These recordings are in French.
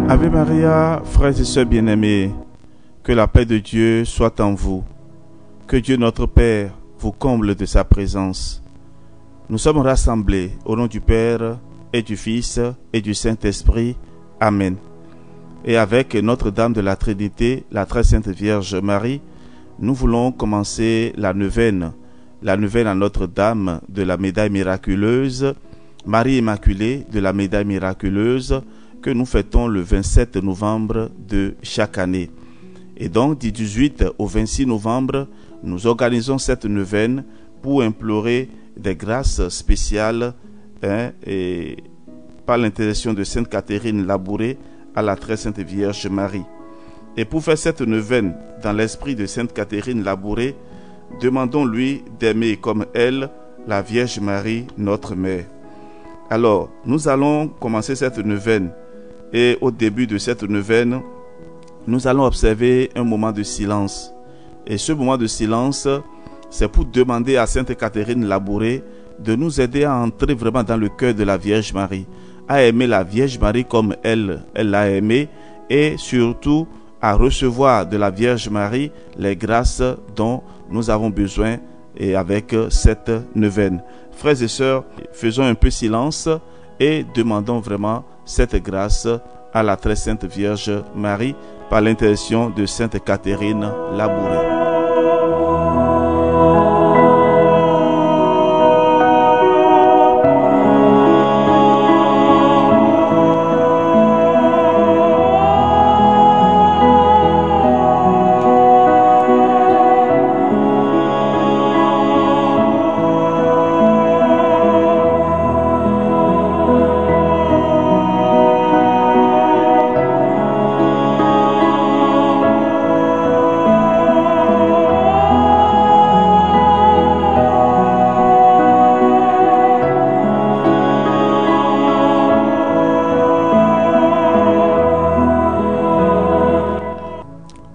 Ave Maria, frères et sœurs bien-aimés, que la paix de Dieu soit en vous, que Dieu notre Père vous comble de sa présence. Nous sommes rassemblés au nom du Père et du Fils et du Saint-Esprit. Amen. Et avec Notre-Dame de la Trinité, la très sainte Vierge Marie, nous voulons commencer la neuvaine à Notre-Dame de la médaille miraculeuse, Marie Immaculée de la médaille miraculeuse, que nous fêtons le 27 novembre de chaque année. Et donc, du 18 au 26 novembre, nous organisons cette neuvaine pour implorer des grâces spéciales et par l'intercession de Sainte Catherine Labouré à la très sainte Vierge Marie. Et pour faire cette neuvaine dans l'esprit de Sainte Catherine Labouré, demandons-lui d'aimer comme elle la Vierge Marie, notre Mère. Alors, nous allons commencer cette neuvaine. Et au début de cette neuvaine, nous allons observer un moment de silence. Et ce moment de silence, c'est pour demander à Sainte Catherine Labouré de nous aider à entrer vraiment dans le cœur de la Vierge Marie, à aimer la Vierge Marie comme elle l'a aimée, et surtout à recevoir de la Vierge Marie les grâces dont nous avons besoin et avec cette neuvaine. Frères et sœurs, faisons un peu silence et demandons vraiment cette grâce à la très sainte Vierge Marie par l'intercession de Sainte Catherine Labouré.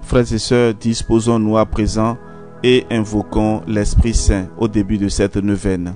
Frères et sœurs, disposons-nous à présent et invoquons l'Esprit Saint au début de cette neuvaine.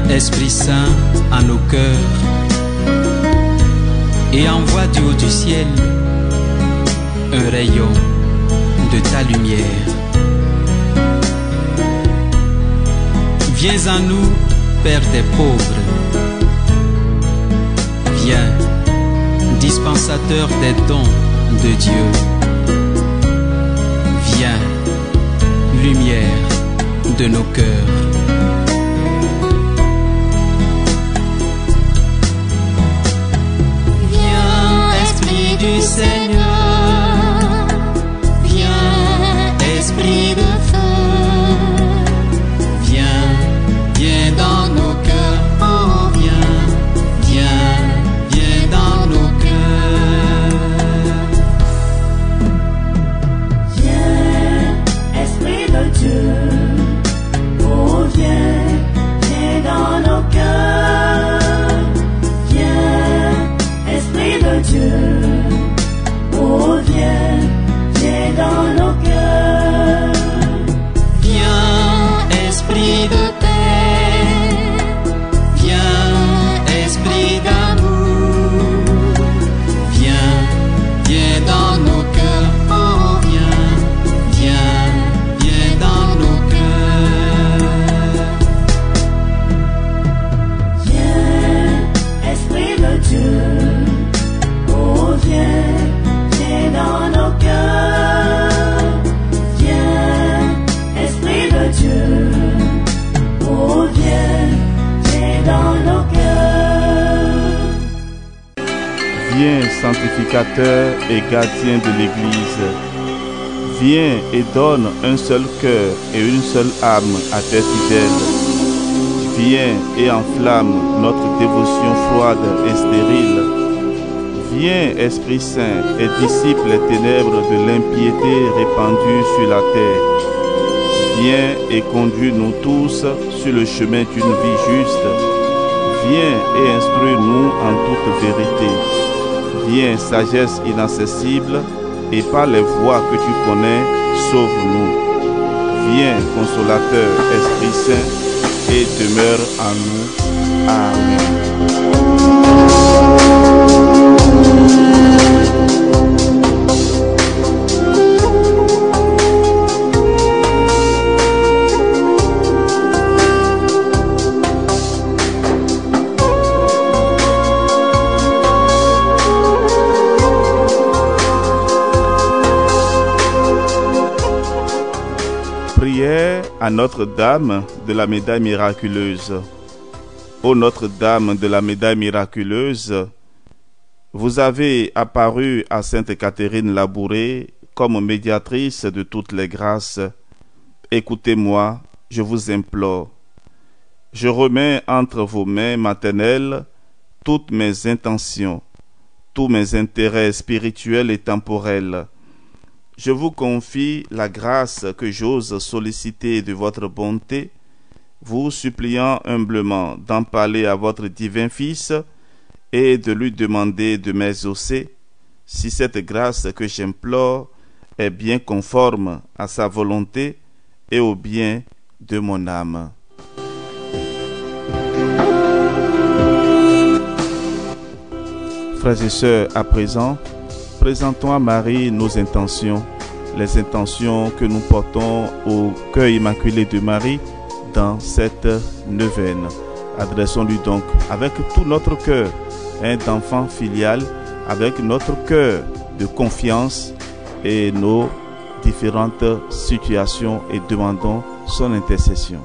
Esprit Saint à nos cœurs et envoie du haut du ciel un rayon de ta lumière. Viens à nous, Père des pauvres. Viens, dispensateur des dons de Dieu. Viens, lumière de nos cœurs. Du Seigneur, viens, esprit de feu, sanctificateur et gardien de l'Église, viens et donne un seul cœur et une seule âme à tes fidèles. Viens et enflamme notre dévotion froide et stérile. Viens, Esprit Saint, et dissipe les ténèbres de l'impiété répandue sur la terre. Viens et conduis-nous tous sur le chemin d'une vie juste. Viens et instruis-nous en toute vérité. Viens, sagesse inaccessible, et par les voies que tu connais, sauve-nous. Viens, consolateur, Esprit Saint, et demeure en nous. Amen. Prière à Notre-Dame de la Médaille Miraculeuse. Ô Notre-Dame de la Médaille Miraculeuse, vous avez apparu à Sainte Catherine Labouré comme médiatrice de toutes les grâces. Écoutez-moi, je vous implore. Je remets entre vos mains maternelles toutes mes intentions, tous mes intérêts spirituels et temporels. Je vous confie la grâce que j'ose solliciter de votre bonté, vous suppliant humblement d'en parler à votre divin Fils et de lui demander de m'exaucer, si cette grâce que j'implore est bien conforme à sa volonté et au bien de mon âme. Frères et sœurs, à présent, présentons à Marie nos intentions, les intentions que nous portons au cœur immaculé de Marie dans cette neuvaine. Adressons-lui donc avec tout notre cœur, d'enfant filial, avec notre cœur de confiance et nos différentes situations et demandons son intercession.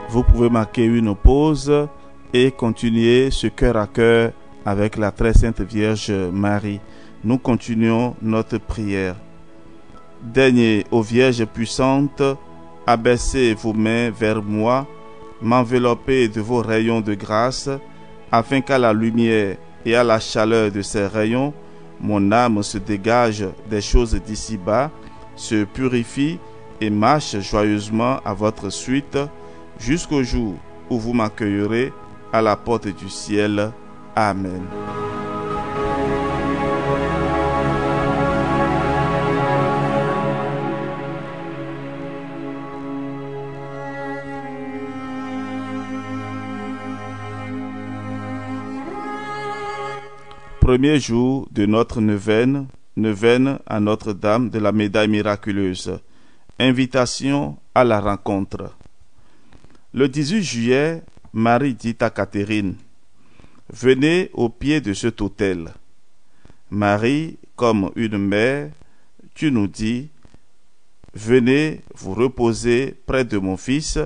Vous pouvez marquer une pause et continuer ce cœur à cœur avec la très sainte Vierge Marie. Nous continuons notre prière. Daignez, ô Vierge puissante, abaisser vos mains vers moi, m'envelopper de vos rayons de grâce, afin qu'à la lumière et à la chaleur de ces rayons, mon âme se dégage des choses d'ici-bas, se purifie et marche joyeusement à votre suite, jusqu'au jour où vous m'accueillerez à la porte du ciel. Amen. Premier jour de notre neuvaine à Notre-Dame de la Médaille Miraculeuse. Invitation à la rencontre. Le 18 juillet, Marie dit à Catherine, « Venez au pied de cet autel. » Marie, comme une mère, tu nous dis, « Venez vous reposer près de mon Fils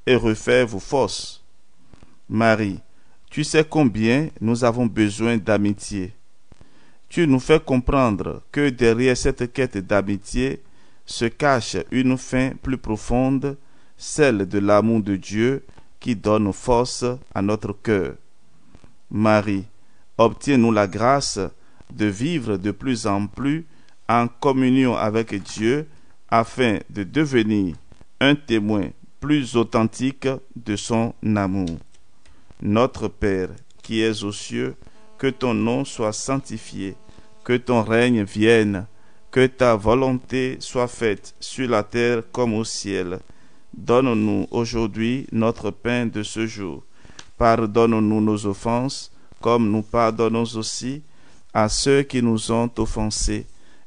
et refaire vos forces. » Marie, tu sais combien nous avons besoin d'amitié. Tu nous fais comprendre que derrière cette quête d'amitié se cache une fin plus profonde, celle de l'amour de Dieu qui donne force à notre cœur. Marie, obtiens-nous la grâce de vivre de plus en plus en communion avec Dieu afin de devenir un témoin plus authentique de son amour. Notre Père, qui es aux cieux, que ton nom soit sanctifié, que ton règne vienne, que ta volonté soit faite sur la terre comme au ciel. Donne-nous aujourd'hui notre pain de ce jour. Pardonne-nous nos offenses, comme nous pardonnons aussi à ceux qui nous ont offensés.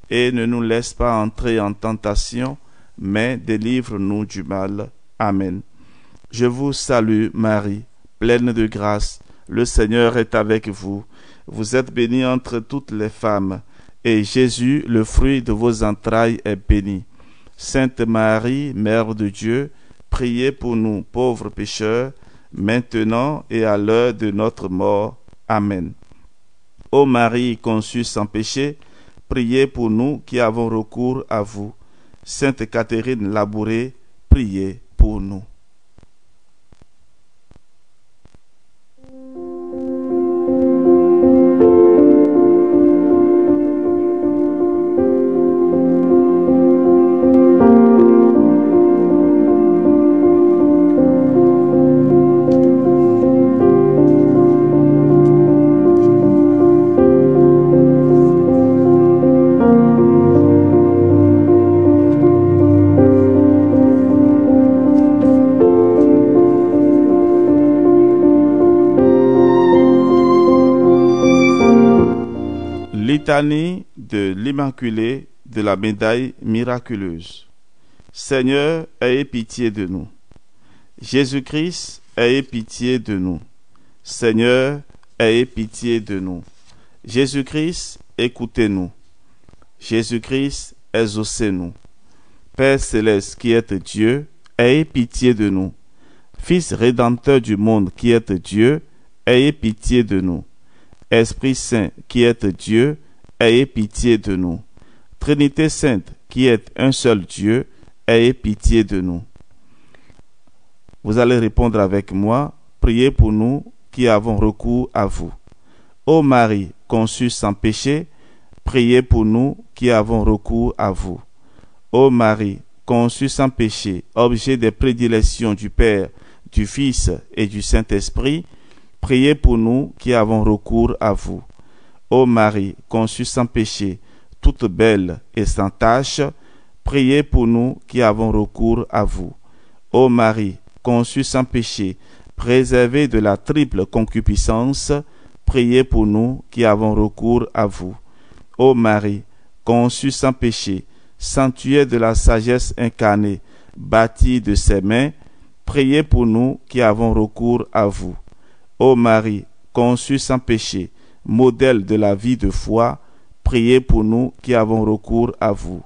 Et ne nous laisse pas entrer en tentation, mais délivre-nous du mal. Amen. Je vous salue, Marie, pleine de grâce. Le Seigneur est avec vous. Vous êtes bénie entre toutes les femmes, et Jésus, le fruit de vos entrailles, est béni. Sainte Marie, Mère de Dieu, priez pour nous pauvres pécheurs, maintenant et à l'heure de notre mort. Amen. Ô Marie conçue sans péché, priez pour nous qui avons recours à vous. Sainte Catherine Labouré, priez pour nous. Litanie de l'Immaculée de la médaille miraculeuse. Seigneur, ayez pitié de nous. Jésus-Christ, ayez pitié de nous. Seigneur, ayez pitié de nous. Jésus-Christ, écoutez-nous. Jésus-Christ, exaucez-nous. Père céleste qui êtes Dieu, ayez pitié de nous. Fils rédempteur du monde qui êtes Dieu, ayez pitié de nous. Esprit Saint qui êtes Dieu, ayez pitié de nous. Trinité Sainte qui êtes un seul Dieu, ayez pitié de nous. Vous allez répondre avec moi, priez pour nous qui avons recours à vous. Ô Marie, conçue sans péché, priez pour nous qui avons recours à vous. Ô Marie, conçue sans péché, objet des prédilections du Père, du Fils et du Saint-Esprit, priez pour nous qui avons recours à vous. Ô Marie, conçue sans péché, toute belle et sans tache, priez pour nous qui avons recours à vous. Ô Marie, conçue sans péché, préservée de la triple concupiscence, priez pour nous qui avons recours à vous. Ô Marie, conçue sans péché, sanctuaire de la sagesse incarnée, bâtie de ses mains, priez pour nous qui avons recours à vous. Ô Marie, conçue sans péché, modèle de la vie de foi, priez pour nous qui avons recours à vous.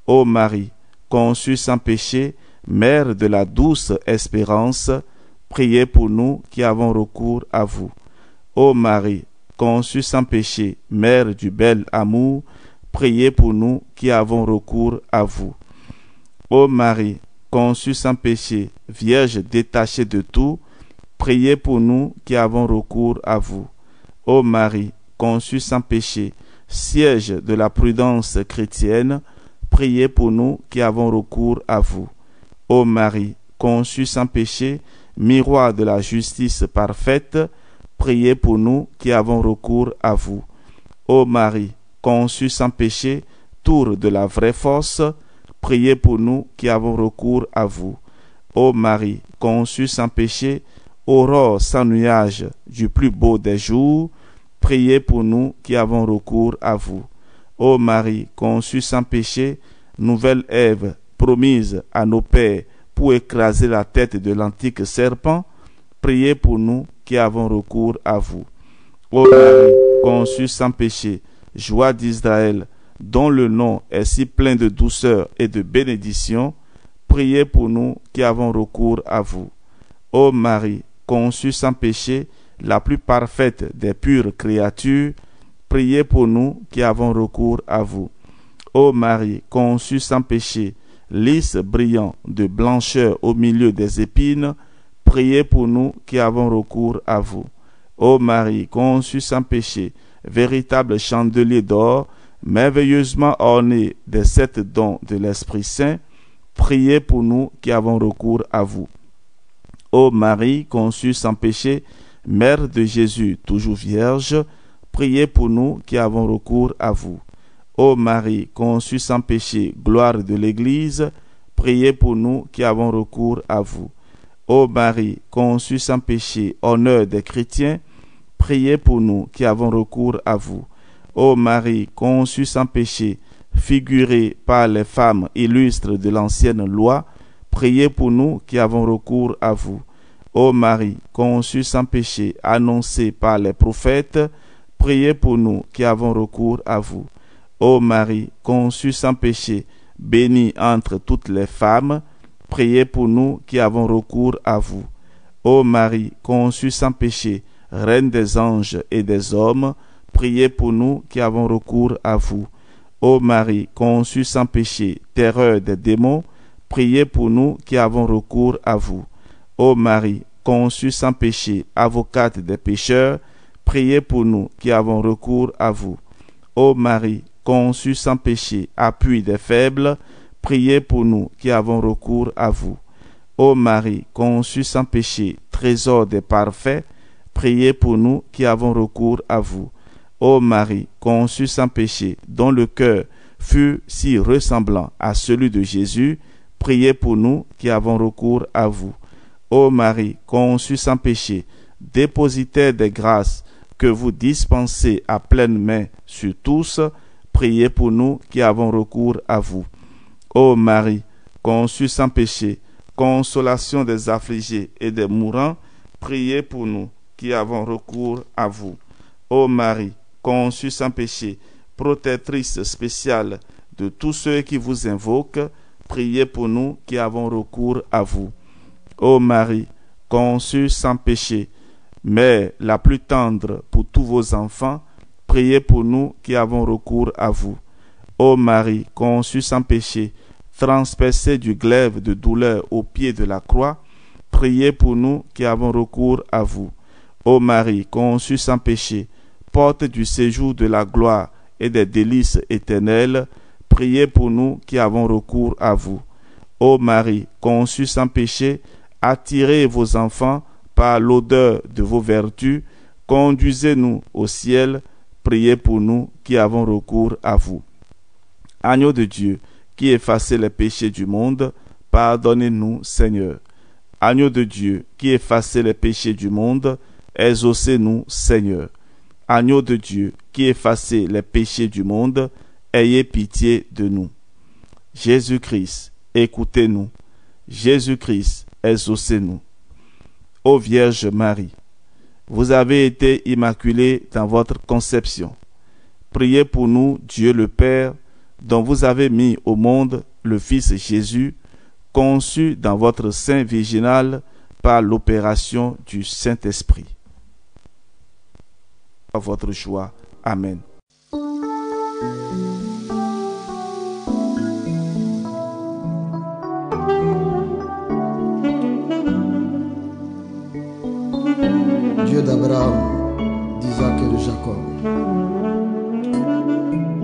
Ô Marie, conçue sans péché, mère de la douce espérance, priez pour nous qui avons recours à vous. Ô Marie, conçue sans péché, mère du bel amour, priez pour nous qui avons recours à vous. Ô Marie, conçue sans péché, vierge détachée de tout, priez pour nous qui avons recours à vous. Ô Marie, conçue sans péché, siège de la prudence chrétienne, priez pour nous qui avons recours à vous. Ô Marie, conçue sans péché, miroir de la justice parfaite, priez pour nous qui avons recours à vous. Ô Marie, conçue sans péché, tour de la vraie force, priez pour nous qui avons recours à vous. Ô Marie, conçue sans péché, aurore sans nuage du plus beau des jours, priez pour nous qui avons recours à vous. Ô Marie, conçue sans péché, nouvelle Ève promise à nos pères pour écraser la tête de l'antique serpent, priez pour nous qui avons recours à vous. Ô Marie, conçue sans péché, joie d'Israël, dont le nom est si plein de douceur et de bénédiction, priez pour nous qui avons recours à vous. Ô Marie, conçue sans péché, la plus parfaite des pures créatures, priez pour nous qui avons recours à vous. Ô Marie, conçue sans péché, lys brillant de blancheur au milieu des épines, priez pour nous qui avons recours à vous. Ô Marie, conçue sans péché, véritable chandelier d'or, merveilleusement orné des 7 dons de l'Esprit Saint, priez pour nous qui avons recours à vous. Ô Marie, conçue sans péché, Mère de Jésus, toujours vierge, priez pour nous qui avons recours à vous. Ô Marie, conçue sans péché, gloire de l'Église, priez pour nous qui avons recours à vous. Ô Marie, conçue sans péché, honneur des chrétiens, priez pour nous qui avons recours à vous. Ô Marie, conçue sans péché, figurée par les femmes illustres de l'ancienne loi, priez pour nous qui avons recours à vous. Ô Marie, conçue sans péché, annoncée par les prophètes, priez pour nous qui avons recours à vous. Ô Marie, conçue sans péché, bénie entre toutes les femmes, priez pour nous qui avons recours à vous. Ô Marie, conçue sans péché, Reine des anges et des hommes, priez pour nous qui avons recours à vous. Ô Marie, conçue sans péché, terreur des démons, priez pour nous qui avons recours à vous. Ô Marie, conçue sans péché, avocate des pécheurs, priez pour nous qui avons recours à vous. Ô Marie, conçue sans péché, appui des faibles, priez pour nous qui avons recours à vous. Ô Marie, conçue sans péché, trésor des parfaits, priez pour nous qui avons recours à vous. Ô Marie, conçue sans péché, dont le cœur fut si ressemblant à celui de Jésus, priez pour nous qui avons recours à vous. Ô Marie, conçue sans péché, dépositaire des grâces que vous dispensez à pleine main sur tous, priez pour nous qui avons recours à vous. Ô Marie, conçue sans péché, consolation des affligés et des mourants, priez pour nous qui avons recours à vous. Ô Marie, conçue sans péché, protectrice spéciale de tous ceux qui vous invoquent, priez pour nous qui avons recours à vous. Ô Marie, conçue sans péché, Mère la plus tendre pour tous vos enfants, priez pour nous qui avons recours à vous. Ô Marie, conçue sans péché, transpercée du glaive de douleur au pied de la croix, priez pour nous qui avons recours à vous. Ô Marie, conçue sans péché, porte du séjour de la gloire et des délices éternelles, priez pour nous qui avons recours à vous. Ô Marie, conçue sans péché, attirez vos enfants par l'odeur de vos vertus, conduisez-nous au ciel, priez pour nous qui avons recours à vous. Agneau de Dieu, qui effacez les péchés du monde, pardonnez-nous, Seigneur. Agneau de Dieu, qui effacez les péchés du monde, exaucez-nous, Seigneur. Agneau de Dieu, qui effacez les péchés du monde, ayez pitié de nous. Jésus-Christ, écoutez-nous. Jésus-Christ, exaucez-nous. Ô Vierge Marie, vous avez été immaculée dans votre conception. Priez pour nous, Dieu le Père, dont vous avez mis au monde le Fils Jésus, conçu dans votre sein virginal par l'opération du Saint-Esprit. À votre joie. Amen. Dieu d'Abraham, d'Isaac et de Jacob,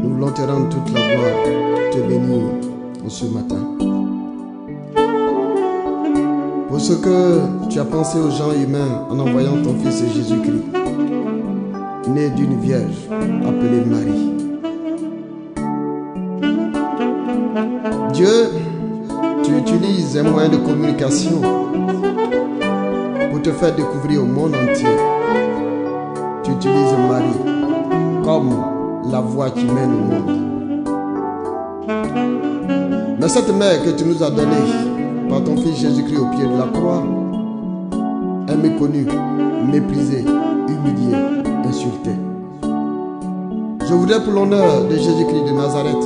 nous voulons te rendre toute la gloire, te bénir en ce matin. Pour ce que tu as pensé aux gens humains en envoyant ton Fils Jésus-Christ, né d'une vierge appelée Marie. Dieu, tu utilises un moyen de communication pour te faire découvrir au monde entier. Tu utilises Marie comme la voie qui mène au monde. Mais cette mère que tu nous as donnée par ton Fils Jésus-Christ au pied de la croix est méconnue, méprisée, humiliée, insultée. Je voudrais pour l'honneur de Jésus-Christ de Nazareth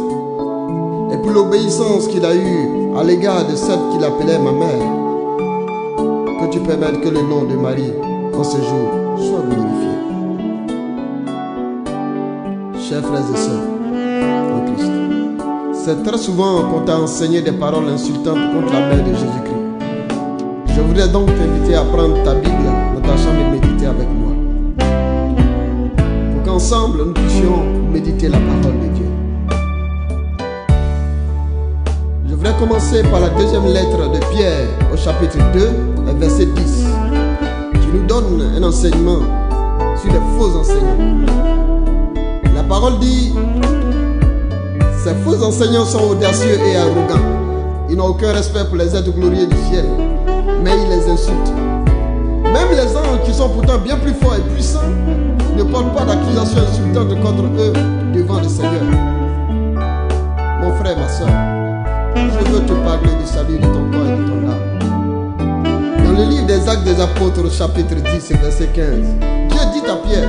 et pour l'obéissance qu'il a eue à l'égard de celle qu'il appelait ma mère, que tu permettes que le nom de Marie en ce jour soit glorifié. Chers frères et sœurs en Christ, c'est très souvent qu'on t'a enseigné des paroles insultantes contre la mère de Jésus-Christ. Je voudrais donc t'inviter à prendre ta Bible dans ta chambre et méditer avec moi, pour qu'ensemble nous puissions méditer la parole de Dieu. Je voudrais commencer par la deuxième lettre de Pierre au chapitre 2, verset 10, qui nous nous donne un enseignement sur les faux enseignants. La parole dit, ces faux enseignants sont audacieux et arrogants. Ils n'ont aucun respect pour les êtres glorieux du ciel, mais ils les insultent. Même les anges qui sont pourtant bien plus forts et puissants ne portent pas d'accusations insultantes contre eux devant le Seigneur. Mon frère, ma soeur, je veux te parler du salut de ton corps et de ton âme. Dans le livre des Actes des Apôtres, chapitre 10, verset 15, Dieu dit à Pierre,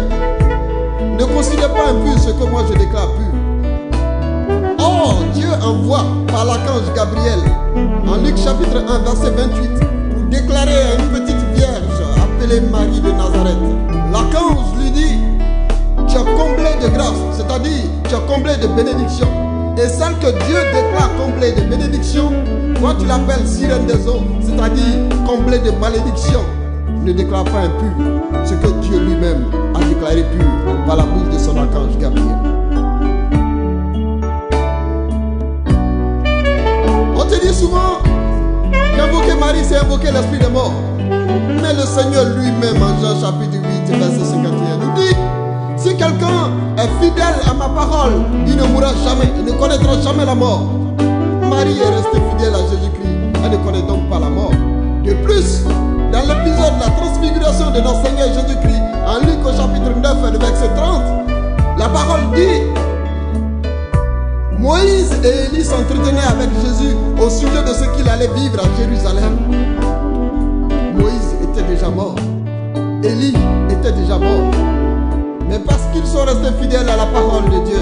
ne considère pas impur ce que moi je déclare pur. Or, Dieu envoie par l'archange Gabriel, en Luc chapitre 1, verset 28, pour déclarer à une petite vierge appelée Marie de Nazareth. L'archange lui dit, tu es comblé de grâce, c'est-à-dire tu es comblé de bénédiction. Et celle que Dieu déclare comblée de bénédiction, toi tu l'appelles sirène des eaux, c'est-à-dire comblée de malédiction. Ne déclare pas impur ce que Dieu lui-même a déclaré pur par la bouche de son archange Gabriel. On te dit souvent qu'invoquer Marie c'est invoquer l'esprit des morts. Mais le Seigneur lui-même en Jean chapitre 8 verset 51 nous dit, si quelqu'un est fidèle à ma parole, il ne mourra jamais, il ne connaîtra jamais la mort. Marie est restée fidèle à Jésus-Christ, elle ne connaît donc pas la mort. De plus, dans l'épisode de la transfiguration de notre Seigneur Jésus-Christ, en Luc au chapitre 9 et verset 30, la parole dit, Moïse et Élie s'entretenaient avec Jésus au sujet de ce qu'il allait vivre à Jérusalem. Moïse était déjà mort, Élie était déjà mort. Mais parce qu'ils sont restés fidèles à la parole de Dieu,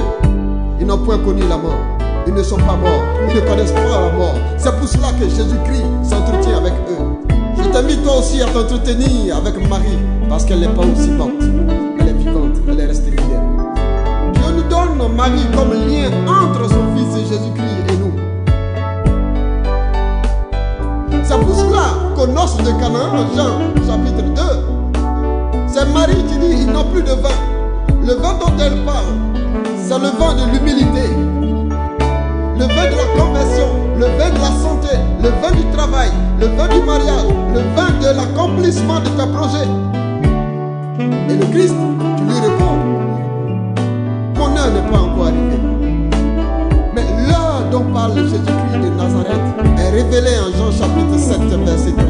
ils n'ont point connu la mort. Ils ne sont pas morts, ils ne connaissent pas la mort. C'est pour cela que Jésus-Christ s'entretient avec eux. Je t'invite toi aussi à t'entretenir avec Marie, parce qu'elle n'est pas aussi morte. Elle est vivante, elle est restée fidèle. Dieu nous donne Marie comme lien entre son Fils Jésus-Christ et nous. C'est pour cela qu'aux noces de Canaan, Jean chapitre 2, c'est Marie qui dit, ils n'ont plus de vin. Le vin dont elle parle, c'est le vin de l'humilité, le vin de la conversion, le vin de la santé, le vin du travail, le vin du mariage, le vin de l'accomplissement de tes projets. Et le Christ, tu lui réponds, mon heure n'est pas encore arrivée. Mais l'heure dont parle Jésus-Christ de Nazareth est révélée en Jean chapitre 7, verset 30.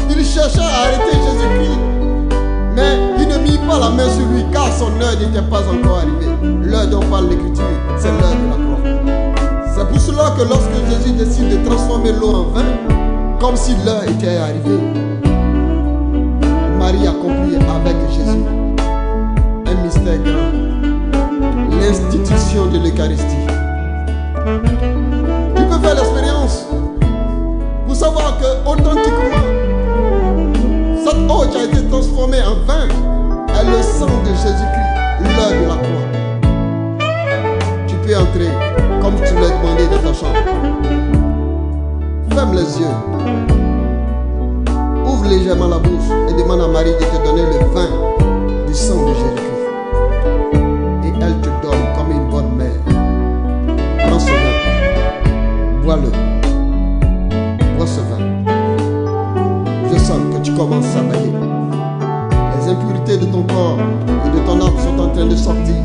Il chercha à arrêter Jésus-Christ, mais il ne mit pas la main sur lui car son heure n'était pas encore arrivée. L'heure dont parle l'Écriture, c'est l'heure de la croix. C'est pour cela que lorsque Jésus décide de transformer l'eau en vin, comme si l'heure était arrivée, Marie accomplit avec Jésus un mystère grand, l'institution de l'Eucharistie. Tu peux faire l'expérience pour savoir que authentiquement, cette eau qui a été transformée en vin est le sang de Jésus-Christ, l'heure de la croix. Tu peux entrer comme tu l'as demandé dans ta chambre. Ferme les yeux. Ouvre légèrement la bouche et demande à Marie de te donner le vin du sang de Jésus-Christ. Et elle te donne comme une bonne mère. Prends ce vin. Bois-le. Bois ce vin. Je sens que tu commences à bailler. Les impurités de ton corps et de ton âme sont en train de sortir.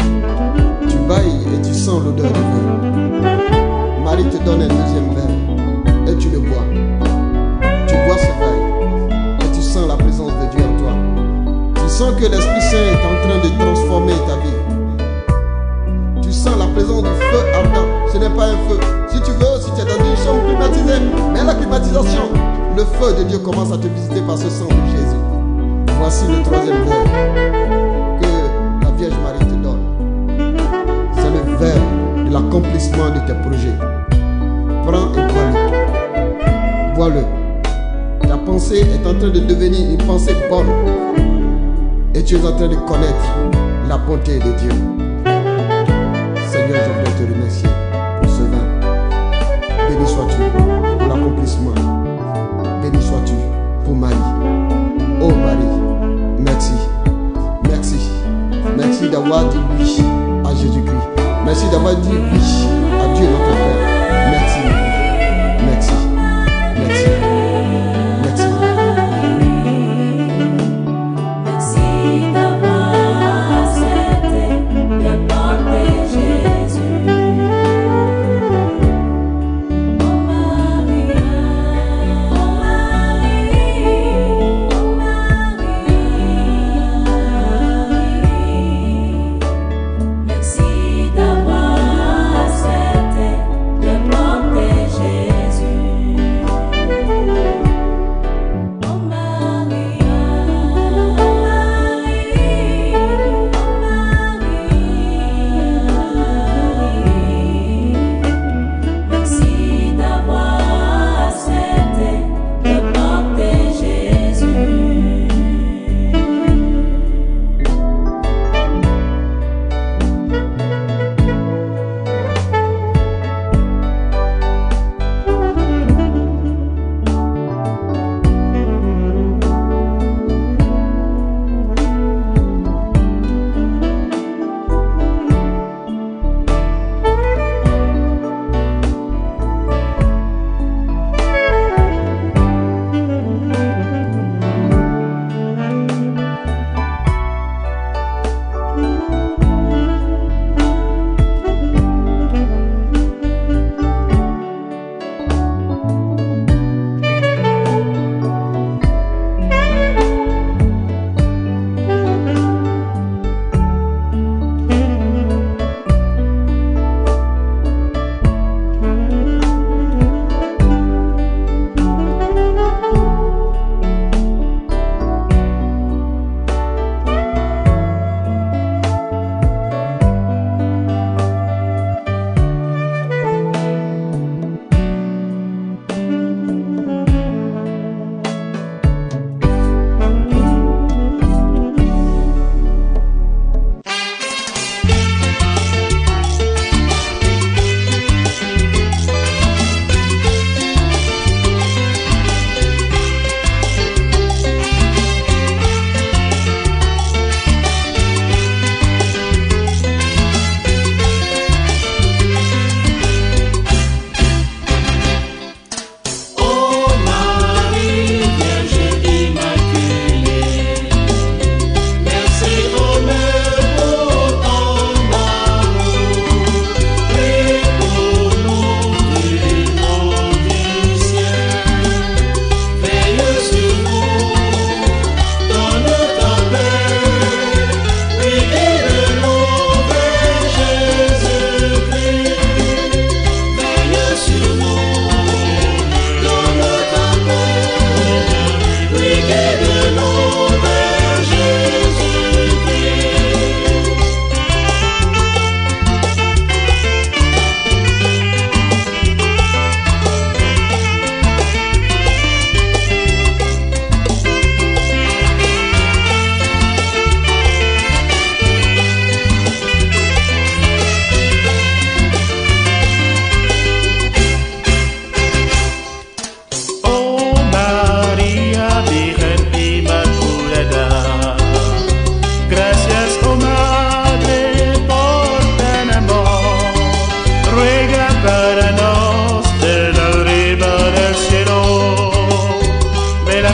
Tu bailles et tu sens l'odeur du vin. Marie te donne un deuxième verre et tu le bois. Tu bois ce verre et tu sens la présence de Dieu en toi. Tu sens que l'Esprit Saint est en train de transformer ta vie. Tu sens la présence du feu ardent. Ce n'est pas un feu. Si tu veux, si tu es dans une chambre climatisée, mais la climatisation, le feu de Dieu commence à te visiter par ce sang de Jésus. Voici le troisième verre que la Vierge Marie te donne. C'est le verre de l'accomplissement de tes projets. Prends et bois-le. Bois-le. Ta pensée est en train de devenir une pensée bonne. Et tu es en train de connaître la bonté de Dieu. Seigneur, je voudrais te remercier pour ce vin. Béni sois-tu pour l'accomplissement. Béni sois-tu pour Marie. Oh Marie, merci. Merci. Merci d'avoir dit oui à Jésus-Christ. Merci d'avoir dit oui à Dieu notre Père. Merci. Merci. Merci. Merci.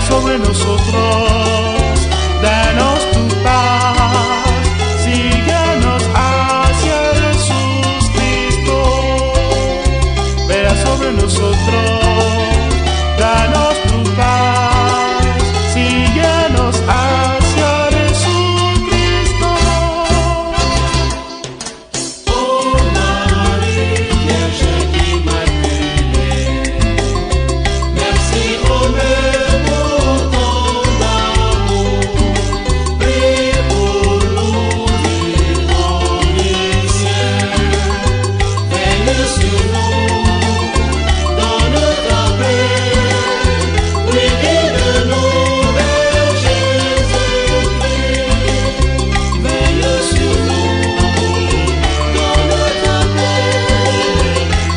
sobre nosotros, danos tu paz, síguenos hacia Jesús Cristo. Vea sobre nosotros, danos tu paz, síguenos hacia Jesús Cristo. Oh Marie, Vierge Immaculée, merci au même pour ton amour. Prie pour nous, vivons les cieux. Veille sur nous, donne ta paix. Oui, guide-nous vers Jésus-Christ. Veille sur nous, donne ta paix.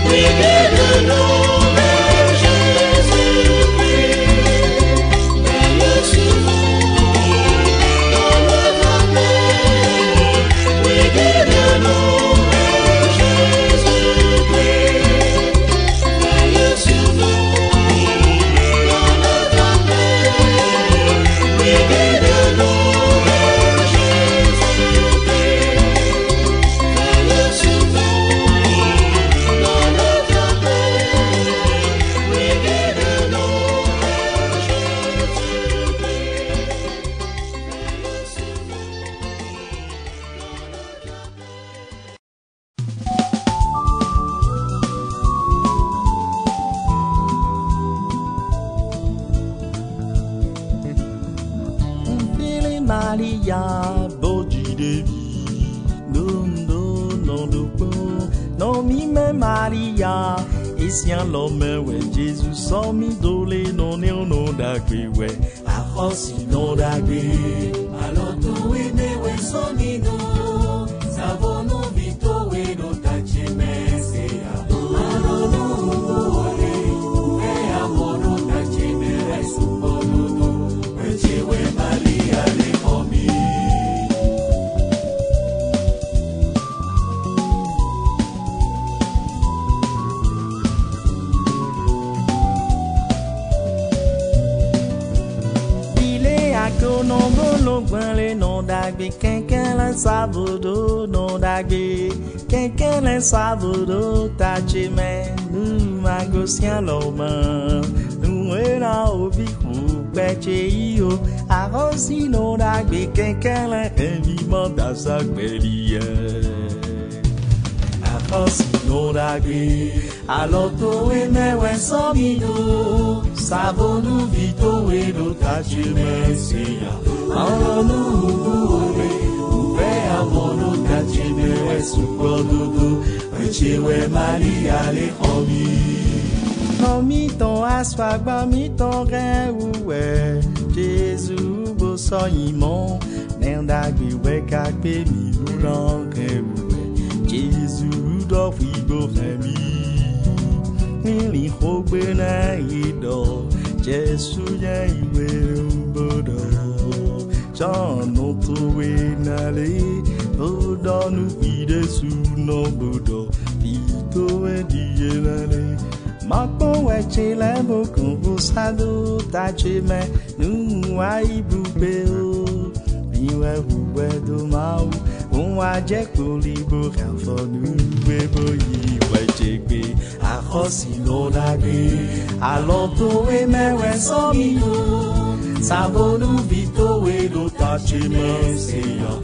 Oui, guide-nous vers Jésus-Christ. Veille sur nous, donne ta paix. Oui, guide-nous vers Jésus-Christ. Veille sur nous, donne ta paix. Oui, guide-nous vers Jésus-Christ. Veille sur nous, donne ta paix. Oui, guide-nous vers Fili Maria, Bodi Devi, non mi me Maria, et si un l'homme ouais Jésus sans mi dole non ne non d'agri ouais, a si non d'agri. Alors tu aimé ouais sonido, savons-nous vito et nous tâcher merci. Alors nous et amour nous tâcher merci pour nous. Petit ouais Maria les hommes. Il est à non bon les non d'agri, quelqu'un la savodo non d'agri, quelqu'un la savodo tâcher mais nous magosien l'homme, nous est là au bico, pêcher io, arrosi non d'agri, quelqu'un la vivant dans sa guérilla. Non d'agri, alors tu aimé ouais sans mido, savons-nous vito et nous tâcher merci. Alors nous ouvert amour nous tâcher merci pour doudou, petit ouais Maria les hommes. Non mi ton assoir, mi ton grain ouais, Jésus beau soignement, n'en d'agri ouais kakpe mi l'ouran ouais, Jésus d'offre beau ami. Ili hobe na ido, Jésus ya iwe umbodo. Jean no tuwe na le, odo nu ide su no bodo. Vito e die na le, makpo e chile mo konvo sado tache me nu ai bube o. Biwe bube do mau, a jẹ́ kó libo kàfọ́nù gbébo yìí wẹ́jẹ̀ gbé àkọsí ló dàgbé àlọ́ tó wé mẹ́wẹ́ sọ́mi lò sàbọ̀nù bí tó wé ló tàché mẹ́sẹ̀yàn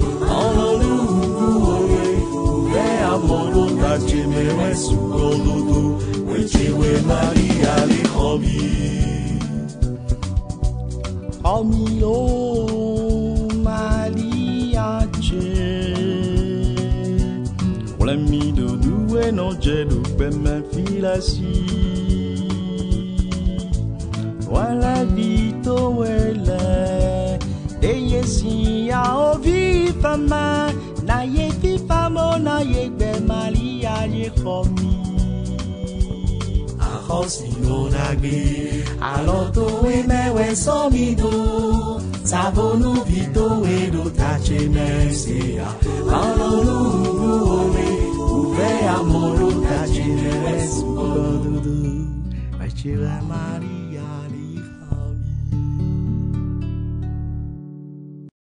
ọlọ́lù òwe òwe àmọ́ ló tàché mẹ́wẹ́ sùkọ́ lódò wẹ́jẹ̀ wé Maria lè kọ́ mi. Ọmi ló Maria jẹ́. L'ami de nous et non j'ai de ma filasi. Voilà vito wele, deye si ya ovi fama, na ye fi famo na ye be Maria ye komi. Akosi no nagbe, aloto we mewe somido. Savonu vito we do tache mesia, alolu uwe uve amoro tache mesu godudu, Maria Maria.